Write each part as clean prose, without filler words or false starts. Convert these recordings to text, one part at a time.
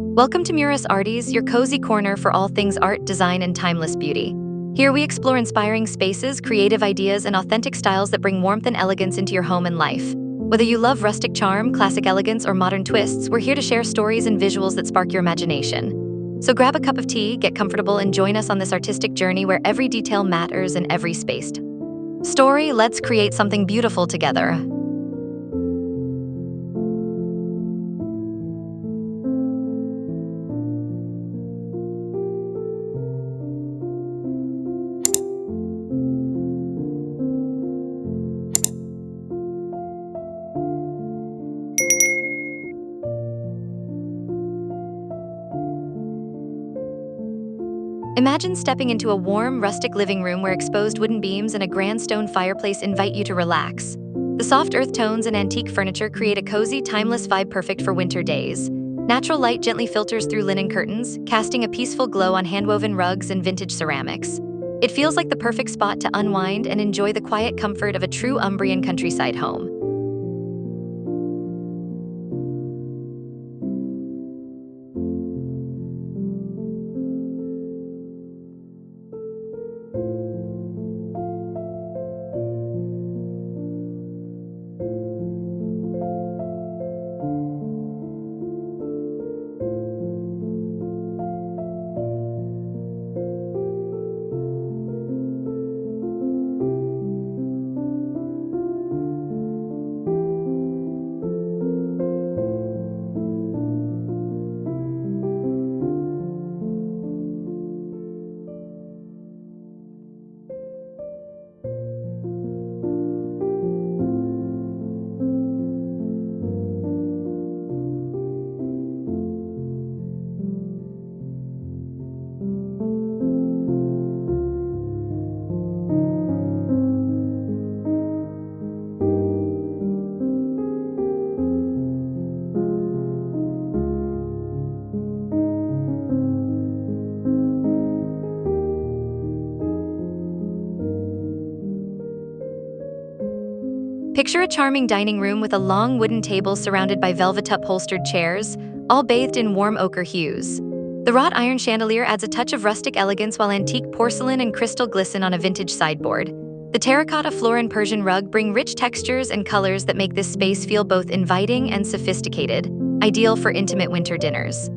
Welcome to Muris Arties, your cozy corner for all things art, design, and timeless beauty. Here we explore inspiring spaces, creative ideas, and authentic styles that bring warmth and elegance into your home and life. Whether you love rustic charm, classic elegance, or modern twists, we're here to share stories and visuals that spark your imagination. So grab a cup of tea, get comfortable, and join us on this artistic journey where every detail matters and every spaced story. Let's create something beautiful together. Imagine stepping into a warm, rustic living room where exposed wooden beams and a grand stone fireplace invite you to relax. The soft earth tones and antique furniture create a cozy, timeless vibe perfect for winter days. Natural light gently filters through linen curtains, casting a peaceful glow on handwoven rugs and vintage ceramics. It feels like the perfect spot to unwind and enjoy the quiet comfort of a true Umbrian countryside home. Picture a charming dining room with a long wooden table surrounded by velvet upholstered chairs, all bathed in warm ochre hues. The wrought iron chandelier adds a touch of rustic elegance while antique porcelain and crystal glisten on a vintage sideboard. The terracotta floor and Persian rug bring rich textures and colors that make this space feel both inviting and sophisticated, ideal for intimate winter dinners.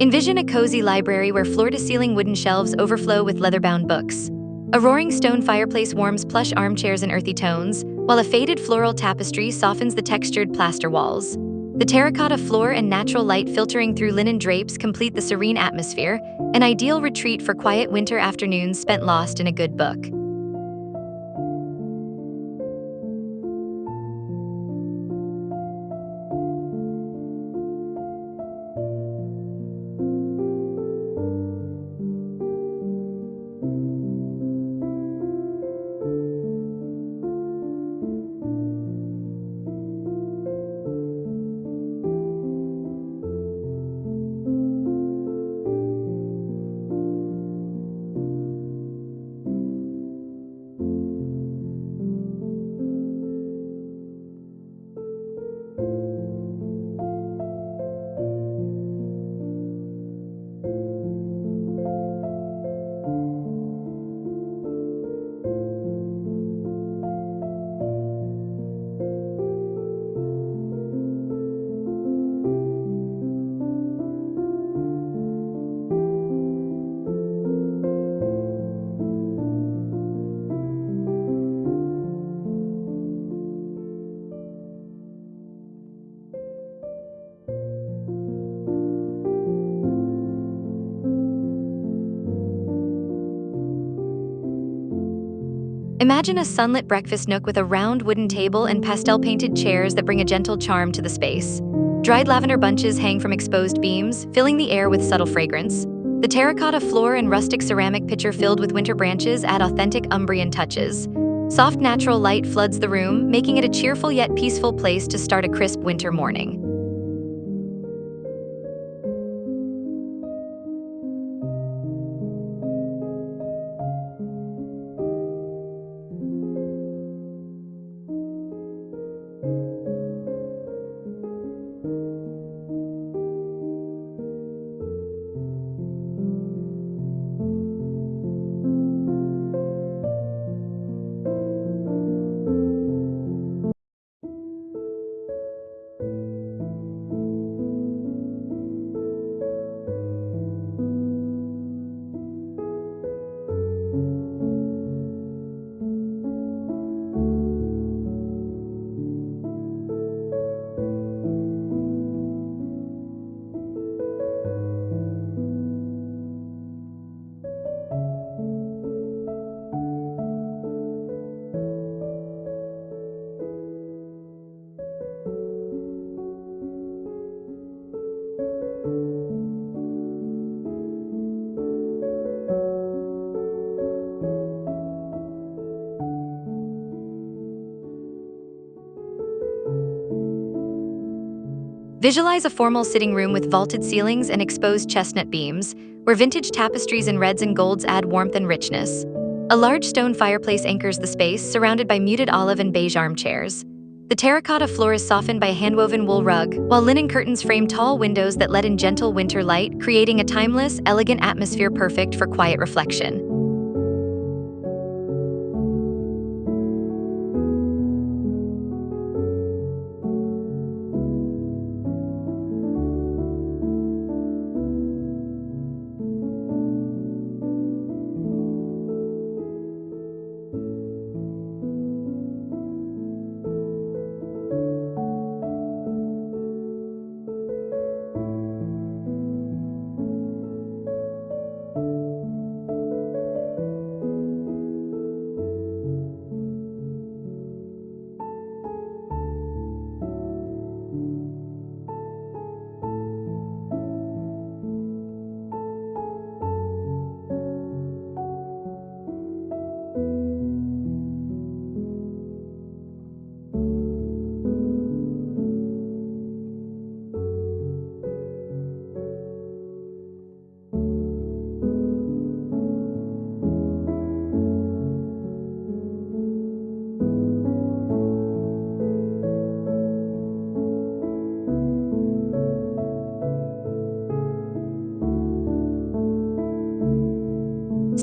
Envision a cozy library where floor-to-ceiling wooden shelves overflow with leather-bound books. A roaring stone fireplace warms plush armchairs in earthy tones, while a faded floral tapestry softens the textured plaster walls. The terracotta floor and natural light filtering through linen drapes complete the serene atmosphere, an ideal retreat for quiet winter afternoons spent lost in a good book. Imagine a sunlit breakfast nook with a round wooden table and pastel-painted chairs that bring a gentle charm to the space. Dried lavender bunches hang from exposed beams, filling the air with subtle fragrance. The terracotta floor and rustic ceramic pitcher filled with winter branches add authentic Umbrian touches. Soft natural light floods the room, making it a cheerful yet peaceful place to start a crisp winter morning. Visualize a formal sitting room with vaulted ceilings and exposed chestnut beams, where vintage tapestries in reds and golds add warmth and richness. A large stone fireplace anchors the space, surrounded by muted olive and beige armchairs. The terracotta floor is softened by a hand-woven wool rug, while linen curtains frame tall windows that let in gentle winter light, creating a timeless, elegant atmosphere perfect for quiet reflection.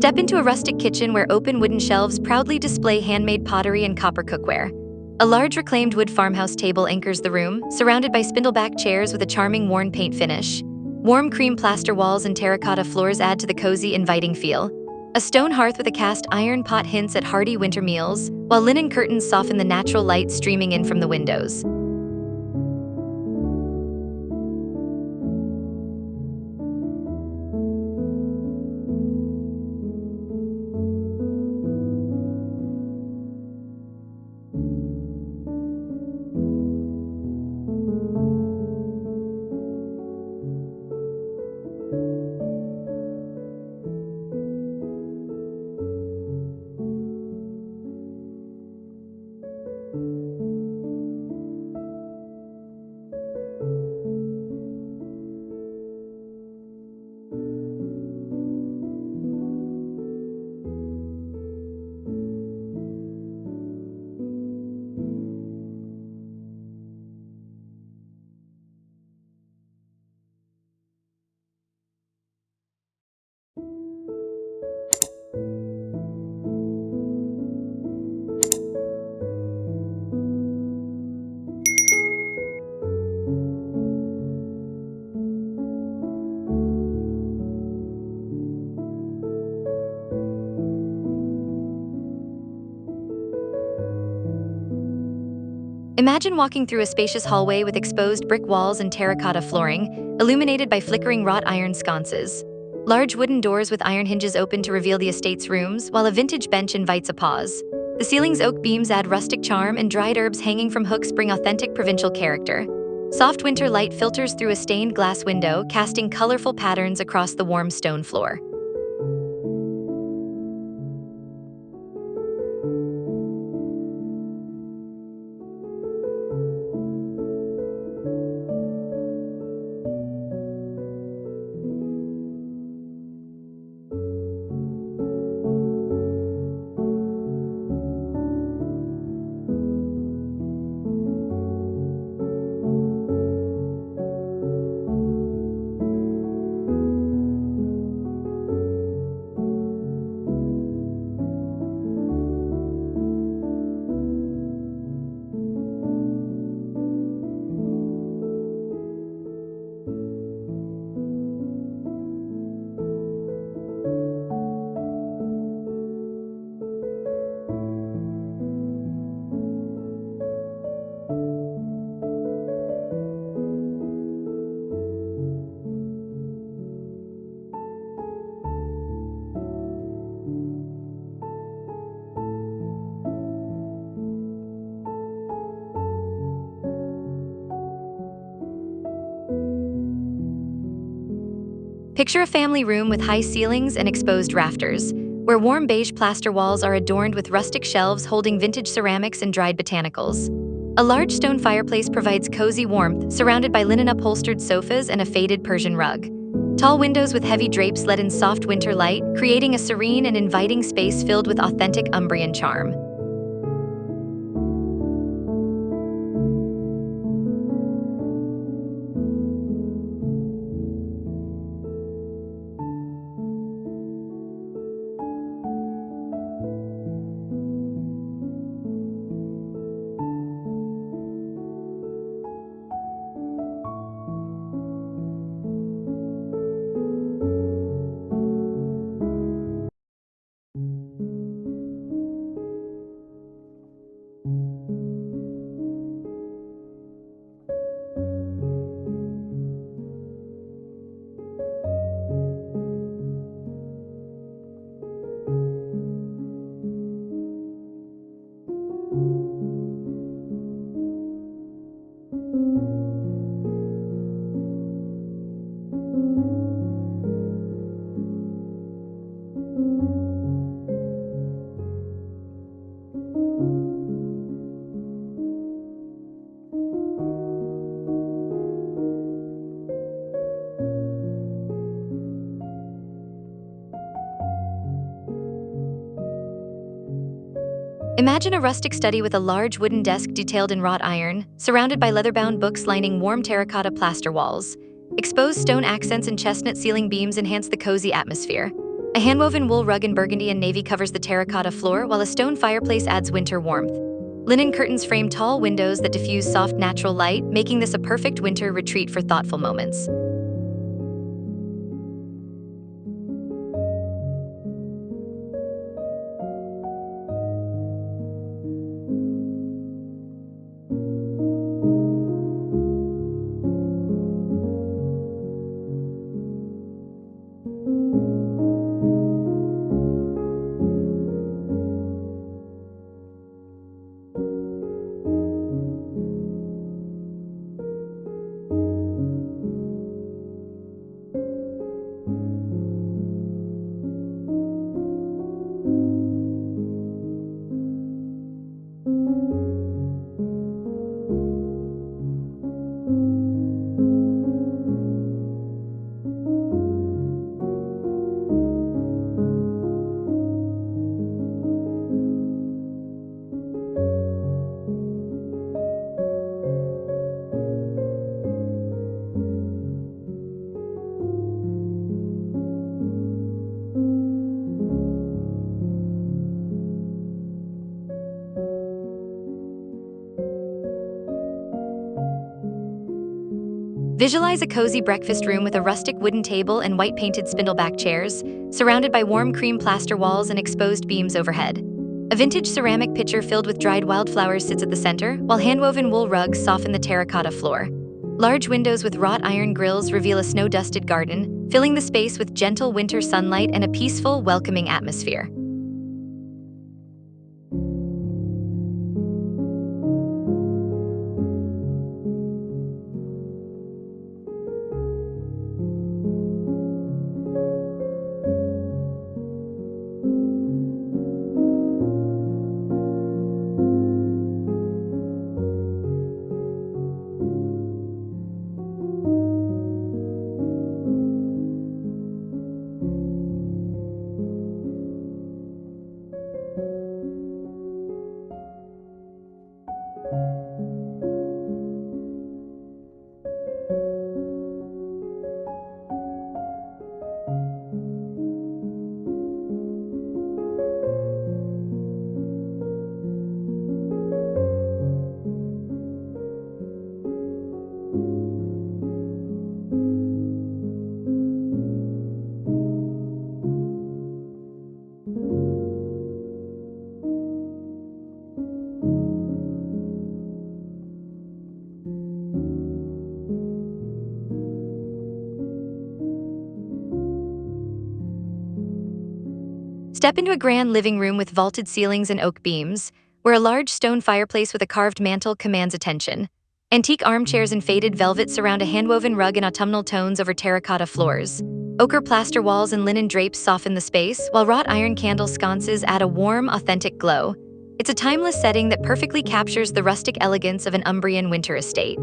Step into a rustic kitchen where open wooden shelves proudly display handmade pottery and copper cookware. A large reclaimed wood farmhouse table anchors the room, surrounded by spindleback chairs with a charming worn paint finish. Warm cream plaster walls and terracotta floors add to the cozy, inviting feel. A stone hearth with a cast iron pot hints at hearty winter meals, while linen curtains soften the natural light streaming in from the windows. Imagine walking through a spacious hallway with exposed brick walls and terracotta flooring, illuminated by flickering wrought iron sconces. Large wooden doors with iron hinges open to reveal the estate's rooms, while a vintage bench invites a pause. The ceiling's oak beams add rustic charm, and dried herbs hanging from hooks bring authentic provincial character. Soft winter light filters through a stained glass window, casting colorful patterns across the warm stone floor. Picture a family room with high ceilings and exposed rafters, where warm beige plaster walls are adorned with rustic shelves holding vintage ceramics and dried botanicals. A large stone fireplace provides cozy warmth, surrounded by linen-upholstered sofas and a faded Persian rug. Tall windows with heavy drapes let in soft winter light, creating a serene and inviting space filled with authentic Umbrian charm. Imagine a rustic study with a large wooden desk detailed in wrought iron, surrounded by leather-bound books lining warm terracotta plaster walls. Exposed stone accents and chestnut ceiling beams enhance the cozy atmosphere. A hand-woven wool rug in burgundy and navy covers the terracotta floor, while a stone fireplace adds winter warmth. Linen curtains frame tall windows that diffuse soft natural light, making this a perfect winter retreat for thoughtful moments. Visualize a cozy breakfast room with a rustic wooden table and white painted spindleback chairs, surrounded by warm cream plaster walls and exposed beams overhead. A vintage ceramic pitcher filled with dried wildflowers sits at the center, while hand-woven wool rugs soften the terracotta floor. Large windows with wrought iron grills reveal a snow-dusted garden, filling the space with gentle winter sunlight and a peaceful, welcoming atmosphere. Step into a grand living room with vaulted ceilings and oak beams, where a large stone fireplace with a carved mantel commands attention. Antique armchairs and faded velvet surround a handwoven rug in autumnal tones over terracotta floors. Ochre plaster walls and linen drapes soften the space, while wrought iron candle sconces add a warm, authentic glow. It's a timeless setting that perfectly captures the rustic elegance of an Umbrian winter estate.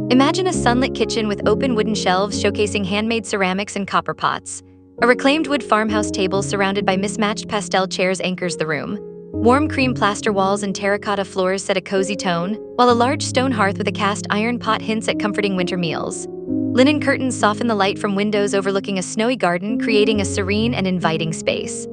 Imagine a sunlit kitchen with open wooden shelves showcasing handmade ceramics and copper pots. A reclaimed wood farmhouse table surrounded by mismatched pastel chairs anchors the room. Warm cream plaster walls and terracotta floors set a cozy tone, while a large stone hearth with a cast iron pot hints at comforting winter meals. Linen curtains soften the light from windows overlooking a snowy garden, creating a serene and inviting space.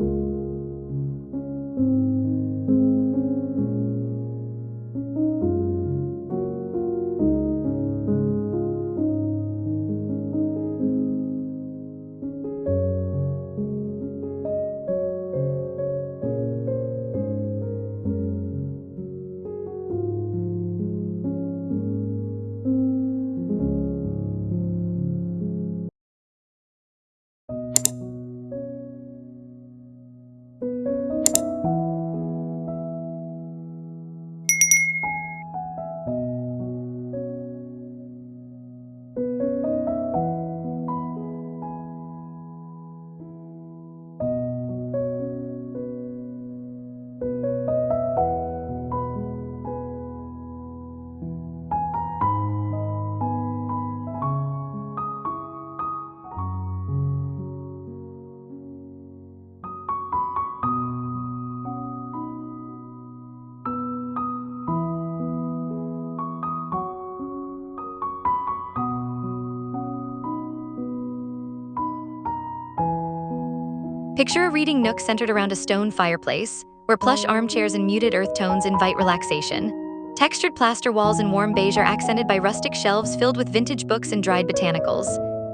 Picture a reading nook centered around a stone fireplace, where plush armchairs and muted earth tones invite relaxation. Textured plaster walls in warm beige are accented by rustic shelves filled with vintage books and dried botanicals.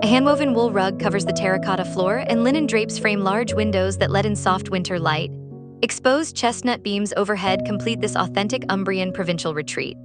A handwoven wool rug covers the terracotta floor, and linen drapes frame large windows that let in soft winter light. Exposed chestnut beams overhead complete this authentic Umbrian provincial retreat.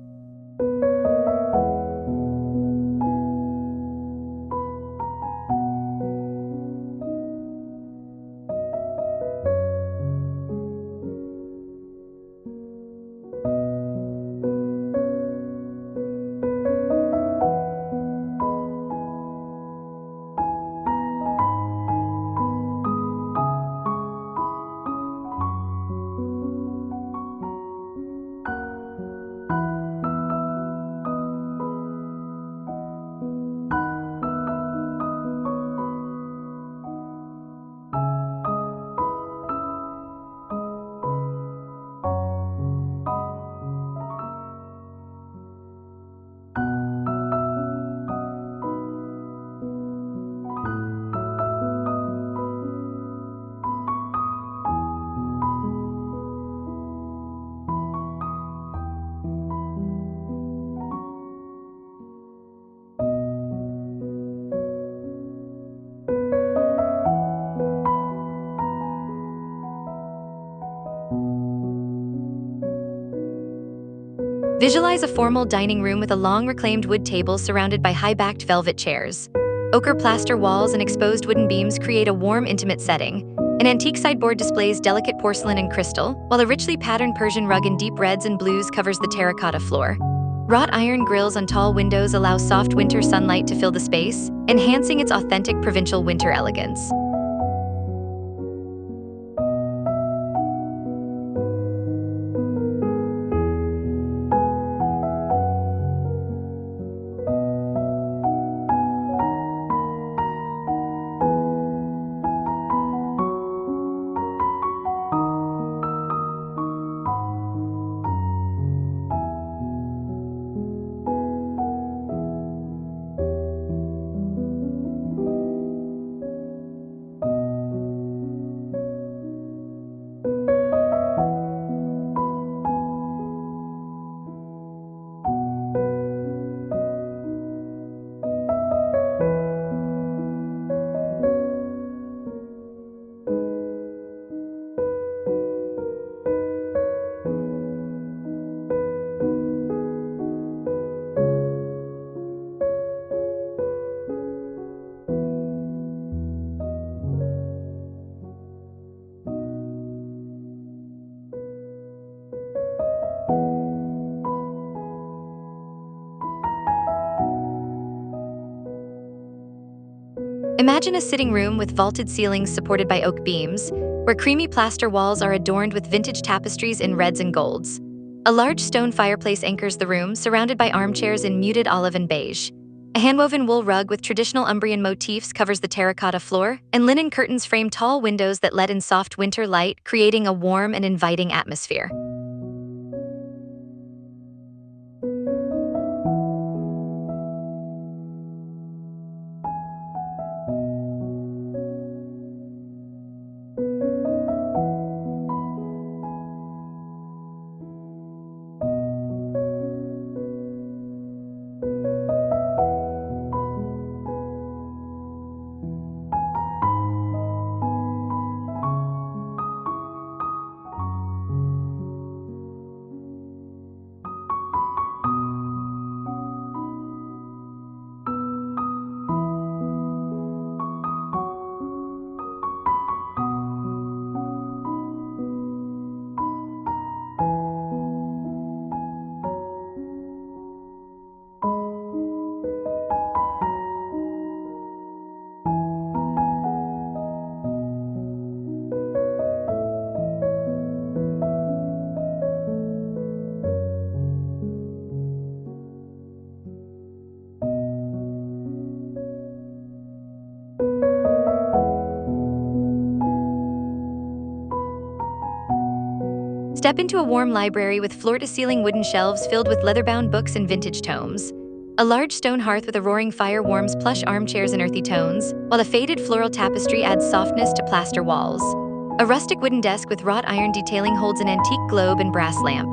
Visualize a formal dining room with a long reclaimed wood table surrounded by high-backed velvet chairs. Ochre plaster walls and exposed wooden beams create a warm, intimate setting. An antique sideboard displays delicate porcelain and crystal, while a richly patterned Persian rug in deep reds and blues covers the terracotta floor. Wrought iron grills on tall windows allow soft winter sunlight to fill the space, enhancing its authentic provincial winter elegance. Imagine a sitting room with vaulted ceilings supported by oak beams, where creamy plaster walls are adorned with vintage tapestries in reds and golds. A large stone fireplace anchors the room, surrounded by armchairs in muted olive and beige. A handwoven wool rug with traditional Umbrian motifs covers the terracotta floor, and linen curtains frame tall windows that let in soft winter light, creating a warm and inviting atmosphere. Step into a warm library with floor-to-ceiling wooden shelves filled with leather-bound books and vintage tomes. A large stone hearth with a roaring fire warms plush armchairs in earthy tones, while a faded floral tapestry adds softness to plaster walls. A rustic wooden desk with wrought iron detailing holds an antique globe and brass lamp.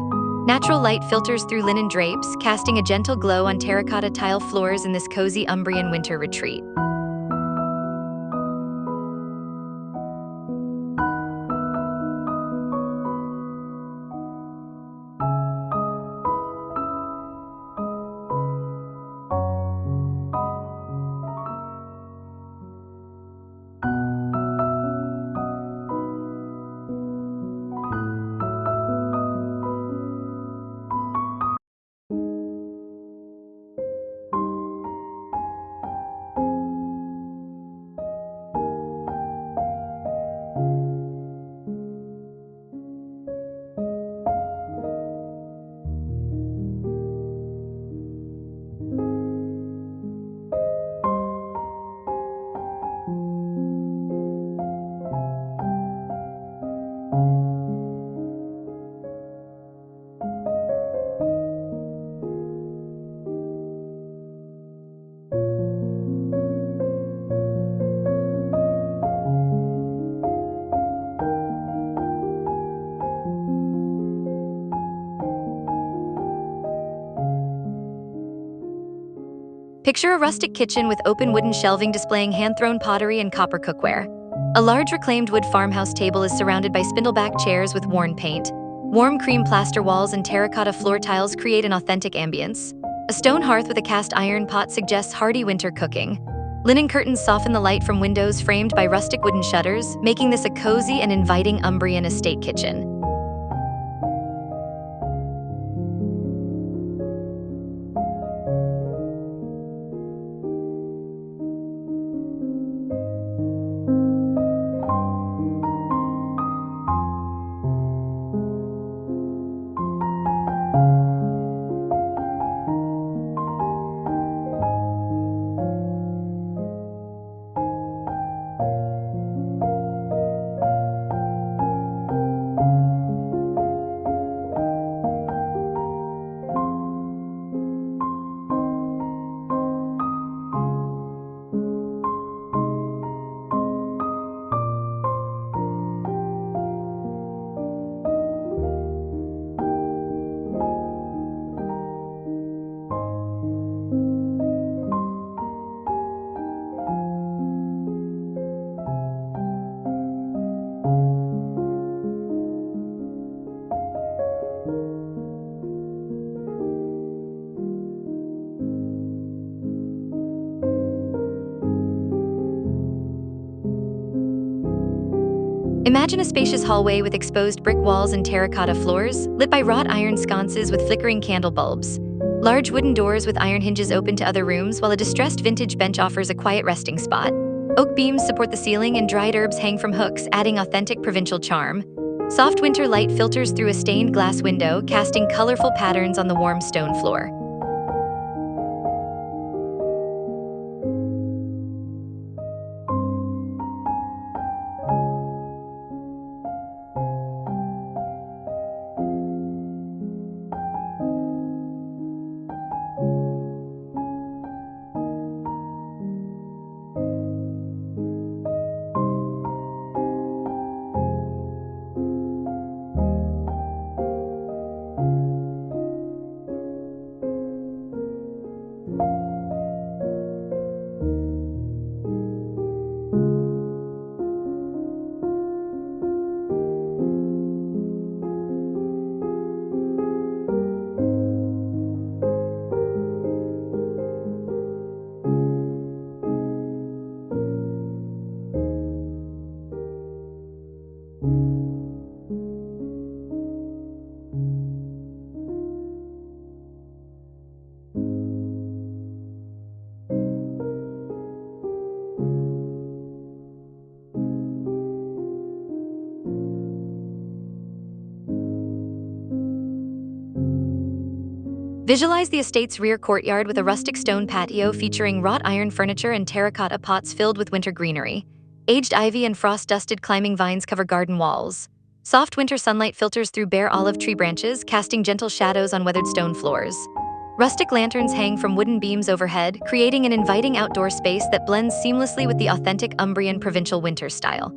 Natural light filters through linen drapes, casting a gentle glow on terracotta tile floors in this cozy Umbrian winter retreat. Picture a rustic kitchen with open wooden shelving displaying hand-thrown pottery and copper cookware. A large reclaimed wood farmhouse table is surrounded by spindleback chairs with worn paint. Warm cream plaster walls and terracotta floor tiles create an authentic ambience. A stone hearth with a cast iron pot suggests hearty winter cooking. Linen curtains soften the light from windows framed by rustic wooden shutters, making this a cozy and inviting Umbrian estate kitchen. Imagine a spacious hallway with exposed brick walls and terracotta floors, lit by wrought iron sconces with flickering candle bulbs. Large wooden doors with iron hinges open to other rooms, while a distressed vintage bench offers a quiet resting spot. Oak beams support the ceiling and dried herbs hang from hooks, adding authentic provincial charm. Soft winter light filters through a stained glass window, casting colorful patterns on the warm stone floor. Visualize the estate's rear courtyard with a rustic stone patio featuring wrought iron furniture and terracotta pots filled with winter greenery. Aged ivy and frost-dusted climbing vines cover garden walls. Soft winter sunlight filters through bare olive tree branches, casting gentle shadows on weathered stone floors. Rustic lanterns hang from wooden beams overhead, creating an inviting outdoor space that blends seamlessly with the authentic Umbrian provincial winter style.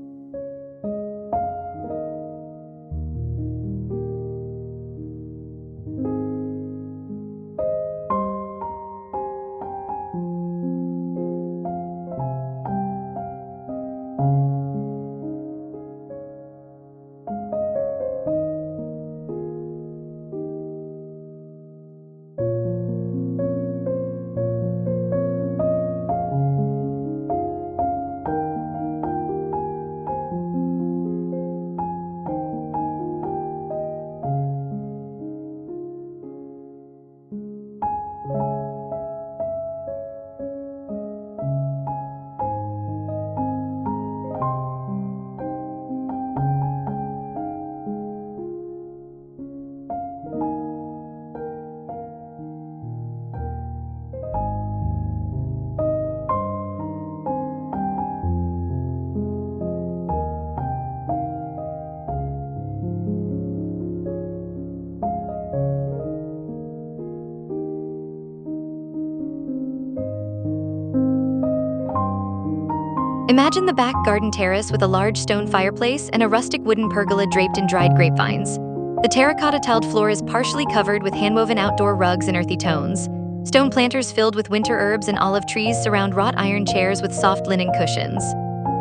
Imagine the back garden terrace with a large stone fireplace and a rustic wooden pergola draped in dried grapevines. The terracotta tiled floor is partially covered with handwoven outdoor rugs in earthy tones. Stone planters filled with winter herbs and olive trees surround wrought iron chairs with soft linen cushions.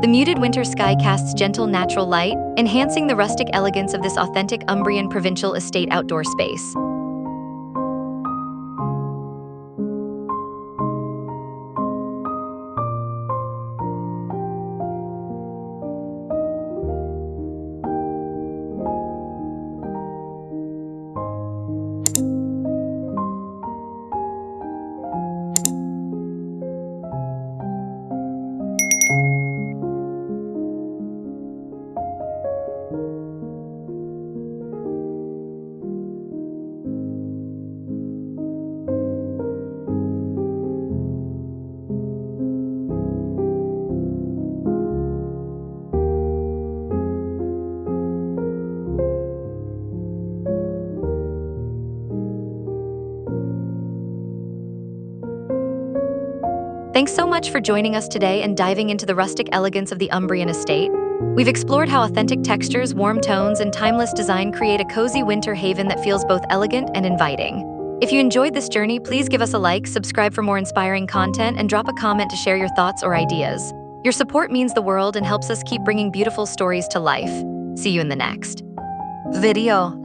The muted winter sky casts gentle natural light, enhancing the rustic elegance of this authentic Umbrian provincial estate outdoor space. Thanks so much for joining us today and diving into the rustic elegance of the Umbrian estate. We've explored how authentic textures, warm tones, and timeless design create a cozy winter haven that feels both elegant and inviting. If you enjoyed this journey, please give us a like, subscribe for more inspiring content, and drop a comment to share your thoughts or ideas. Your support means the world and helps us keep bringing beautiful stories to life. See you in the next video.